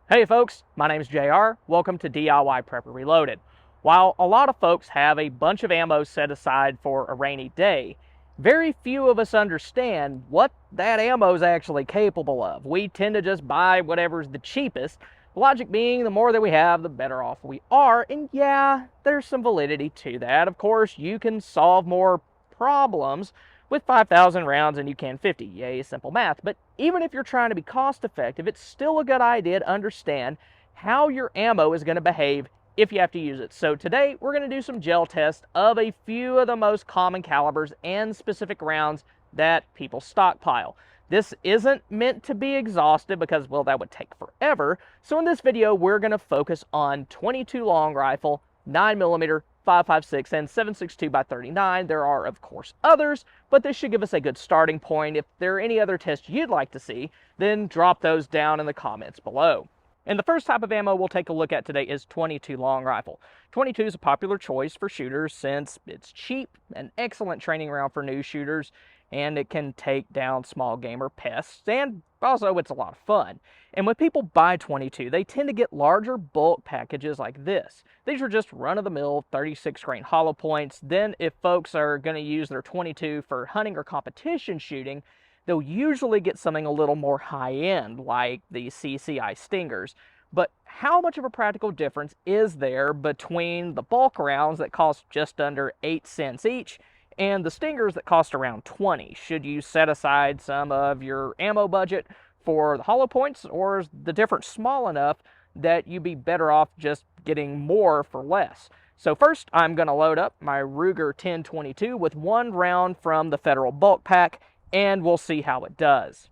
Hey folks, my name is JR. Welcome to DIY Prepper Reloaded. While a lot of folks have a bunch of ammo set aside for a rainy day, very few of us understand what that ammo is actually capable of. We tend to just buy whatever's the cheapest, the logic being the more that we have, the better off we are, and yeah, there's some validity to that. Of course, you can solve more problems with 5,000 rounds and you can 50. Yay, simple math. But even if you're trying to be cost effective, it's still a good idea to understand how your ammo is going to behave if you have to use it. So today we're going to do some gel tests of a few of the most common calibers and specific rounds that people stockpile. This isn't meant to be exhaustive because, well, that would take forever. So in this video, we're going to focus on 22 long rifle, 9mm, 5.56 and 7.62 by 39. There are, of course, others, but this should give us a good starting point. If there are any other tests you'd like to see, then drop those down in the comments below. And the first type of ammo we'll take a look at today is 22 long rifle. 22 is a popular choice for shooters since it's cheap, an excellent training round for new shooters, and it can take down small game or pests, and also it's a lot of fun. And when people buy 22, they tend to get larger bulk packages like this. These are just run-of-the-mill 36 grain hollow points. Then if folks are going to use their 22 for hunting or competition shooting, they'll usually get something a little more high-end, like the CCI Stingers. But how much of a practical difference is there between the bulk rounds that cost just under 8 cents each and the Stingers that cost around 20? Should you set aside some of your ammo budget for the hollow points, or is the difference small enough that you'd be better off just getting more for less? So first, I'm going to load up my Ruger 1022 with one round from the Federal Bulk Pack, and we'll see how it does.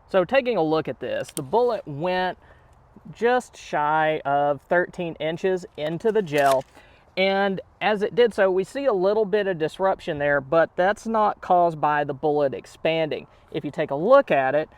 So taking a look at this, the bullet went just shy of 13 inches into the gel, and as it did so, we see a little bit of disruption there, but that's not caused by the bullet expanding. If you take a look at it,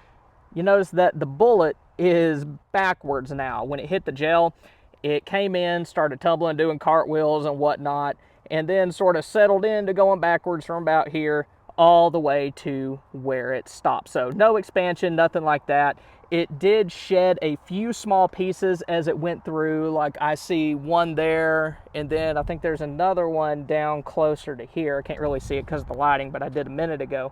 you notice that the bullet is backwards now. When it hit the gel, it came in, started tumbling, doing cartwheels and whatnot, and then sort of settled into going backwards from about here all the way to where it stopped. So no expansion, nothing like that. It did shed a few small pieces as it went through, like I see one there, and then I think there's another one down closer to here. I can't really see it because of the lighting, but I did a minute ago.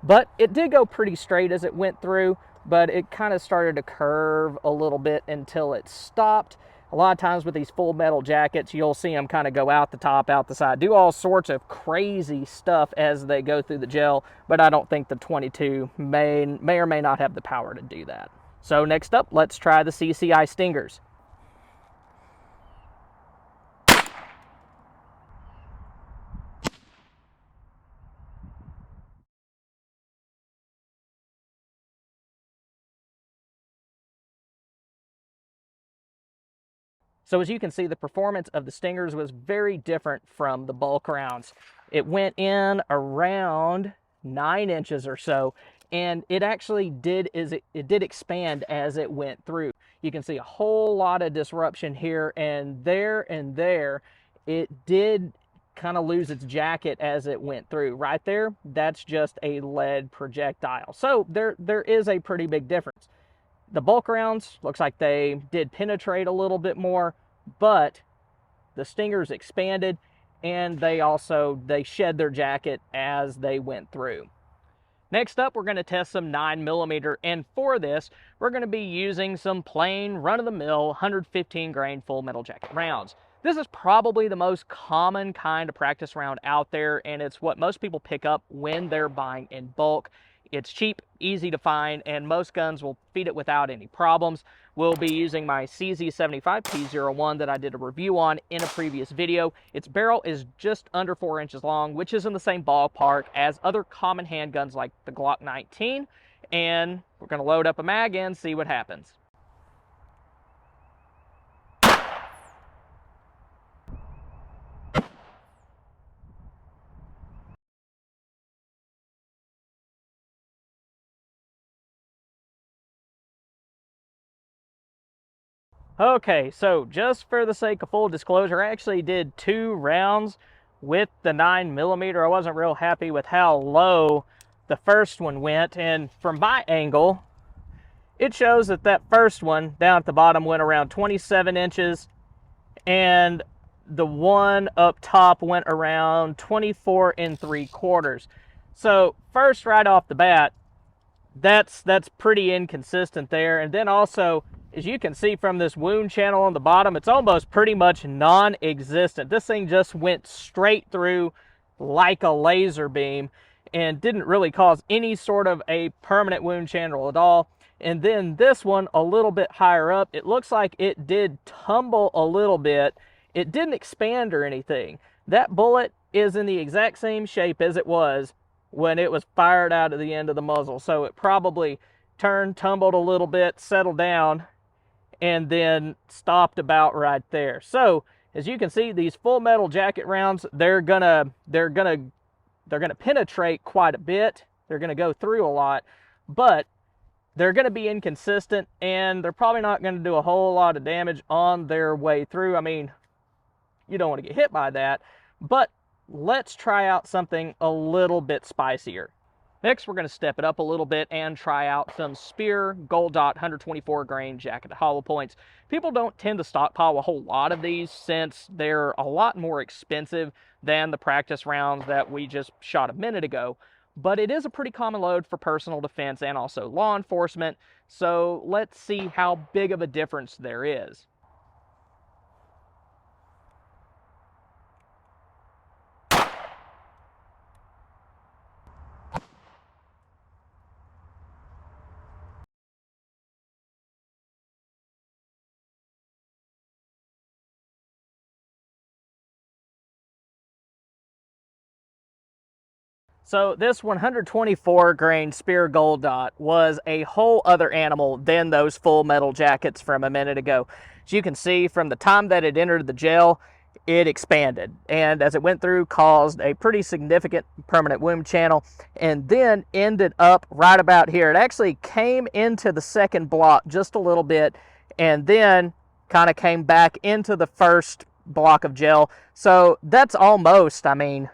But it did go pretty straight as it went through, but it kind of started to curve a little bit until it stopped. A lot of times with these full metal jackets, you'll see them kind of go out the top, out the side, do all sorts of crazy stuff as they go through the gel, but I don't think the 22 may or may not have the power to do that. So next up, let's try the CCI Stingers. So as you can see, the performance of the Stingers was very different from the bulk rounds. It went in around 9 inches or so, and it actually did expand as it went through. You can see a whole lot of disruption here and there and there. It did kind of lose its jacket as it went through. Right there, that's just a lead projectile. So there is a pretty big difference. The bulk rounds, looks like they did penetrate a little bit more, but the Stingers expanded, and they shed their jacket as they went through. Next up, we're going to test some 9mm, and for this, we're going to be using some plain run-of-the-mill 115 grain full metal jacket rounds. This is probably the most common kind of practice round out there, and it's what most people pick up when they're buying in bulk. It's cheap, easy to find, and most guns will feed it without any problems. We'll be using my CZ75 P01 that I did a review on in a previous video. Its barrel is just under 4 inches long, which is in the same ballpark as other common handguns like the Glock 19. And we're going to load up a mag and see what happens. Okay, so just for the sake of full disclosure, I actually did 2 rounds with the 9mm. I wasn't real happy with how low the first one went, and from my angle, it shows that that first one down at the bottom went around 27 inches, and the one up top went around 24 3/4. So first, right off the bat, that's pretty inconsistent there. And then also, as you can see from this wound channel on the bottom, it's almost pretty much non-existent. This thing just went straight through like a laser beam and didn't really cause any sort of a permanent wound channel at all. And then this one, a little bit higher up, it looks like it did tumble a little bit. It didn't expand or anything. That bullet is in the exact same shape as it was when it was fired out of the end of the muzzle. So it probably turned, tumbled a little bit, settled down, and then stopped about right there. So as you can see, these full metal jacket rounds, they're gonna penetrate quite a bit. They're gonna go through a lot, but they're gonna be inconsistent, and they're probably not gonna do a whole lot of damage on their way through. I mean, you don't want to get hit by that, but let's try out something a little bit spicier. Next, we're going to step it up a little bit and try out some Speer Gold Dot 124 grain jacketed hollow points. People don't tend to stockpile a whole lot of these since they're a lot more expensive than the practice rounds that we just shot a minute ago. But it is a pretty common load for personal defense and also law enforcement. So let's see how big of a difference there is. So this 124 grain Speer Gold Dot was a whole other animal than those full metal jackets from a minute ago. As you can see, from the time that it entered the gel, it expanded, and as it went through, caused a pretty significant permanent wound channel, and then ended up right about here. It actually came into the second block just a little bit, and then kind of came back into the first block of gel. So that's almost, I mean,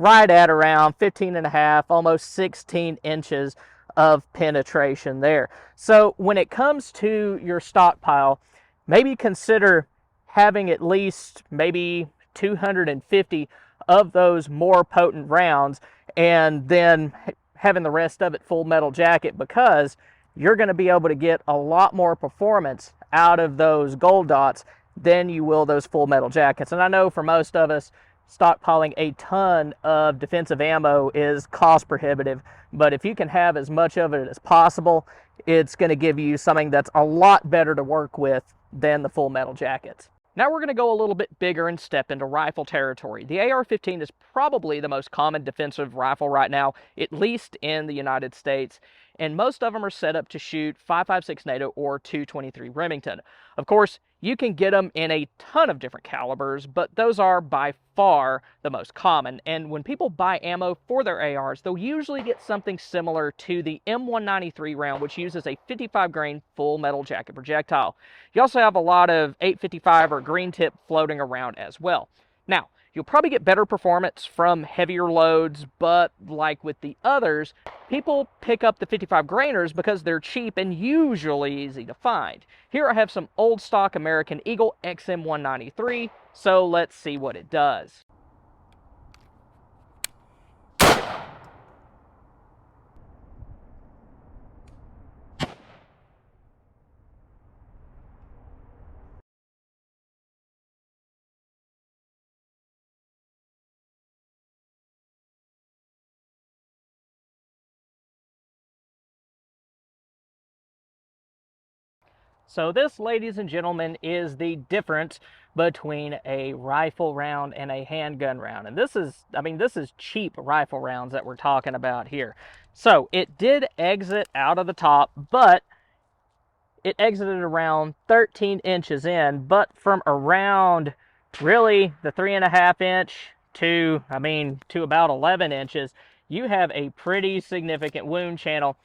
right at around 15.5, almost 16 inches of penetration there. So when it comes to your stockpile, maybe consider having at least maybe 250 of those more potent rounds, and then having the rest of it full metal jacket, because you're going to be able to get a lot more performance out of those gold dots than you will those full metal jackets. And I know for most of us, stockpiling a ton of defensive ammo is cost prohibitive, but if you can have as much of it as possible, it's going to give you something that's a lot better to work with than the full metal jackets. Now we're going to go a little bit bigger and step into rifle territory. The AR-15 is probably the most common defensive rifle right now, at least in the United States, and most of them are set up to shoot 5.56 NATO or 223 Remington. Of course, you can get them in a ton of different calibers, but those are by far the most common. And when people buy ammo for their ARs, they'll usually get something similar to the M193 round, which uses a 55 grain full metal jacket projectile. You also have a lot of 855 or green tip floating around as well. Now, you'll probably get better performance from heavier loads, but like with the others, people pick up the 55 grainers because they're cheap and usually easy to find. Here I have some old stock American Eagle XM193, so let's see what it does. So this, ladies and gentlemen, is the difference between a rifle round and a handgun round. And this is, I mean, this is cheap rifle rounds that we're talking about here. So it did exit out of the top, but it exited around 13 inches in, but from around really the 3.5 inch to about 11 inches, you have a pretty significant wound channel.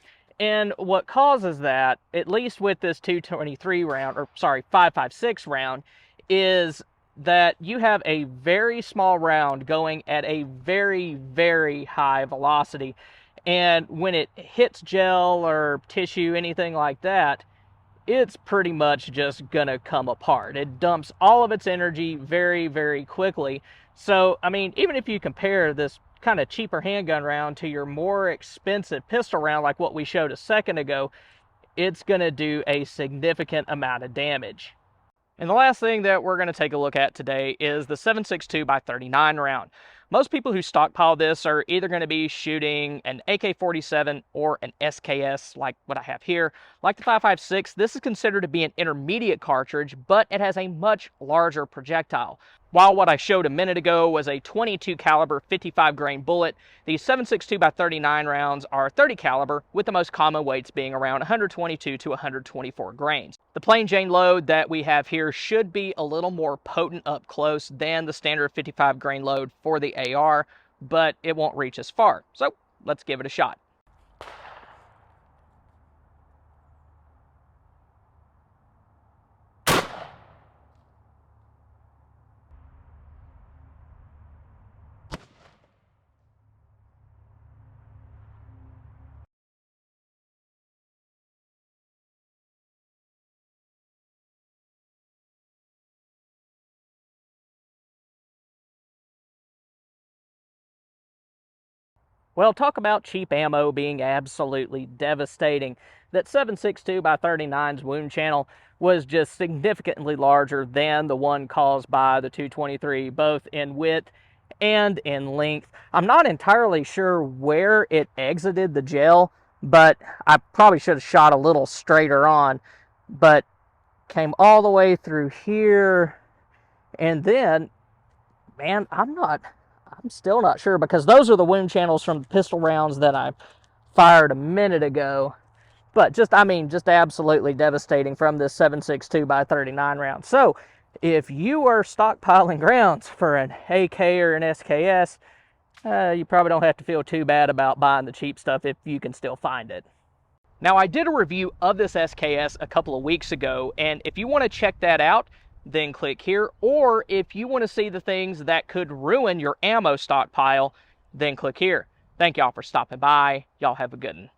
And what causes that, at least with this 223 round, or sorry, 5.56 round, is that you have a very small round going at a very, very high velocity. And when it hits gel or tissue, anything like that, it's pretty much just gonna come apart. It dumps all of its energy very, very quickly. So, I mean, even if you compare this kind of cheaper handgun round to your more expensive pistol round, like what we showed a second ago, it's gonna do a significant amount of damage. And the last thing that we're going to take a look at today is the 7.62 by 39 round. Most people who stockpile this are either going to be shooting an AK-47 or an SKS like what I have here. Like the 5.56, this is considered to be an intermediate cartridge, but it has a much larger projectile. While what I showed a minute ago was a 22 caliber 55 grain bullet, these 7.62 by 39 rounds are 30 caliber, with the most common weights being around 122 to 124 grains. The plain Jane load that we have here should be a little more potent up close than the standard 55 grain load for the AR, but it won't reach as far. So let's give it a shot. Well, talk about cheap ammo being absolutely devastating. That 7.62 by 39's wound channel was just significantly larger than the one caused by the 223, both in width and in length. I'm not entirely sure where it exited the gel, but I probably should have shot a little straighter on, but came all the way through here, and then, man, I'm still not sure, because those are the wound channels from the pistol rounds that I fired a minute ago. But just, I mean, just absolutely devastating from this 7.62 by 39 round. So if you are stockpiling rounds for an AK or an SKS, you probably don't have to feel too bad about buying the cheap stuff if you can still find it. Now, I did a review of this SKS a couple of weeks ago, and if you want to check that out, then click here. Or if you want to see the things that could ruin your ammo stockpile, then click here. Thank y'all for stopping by. Y'all have a good one.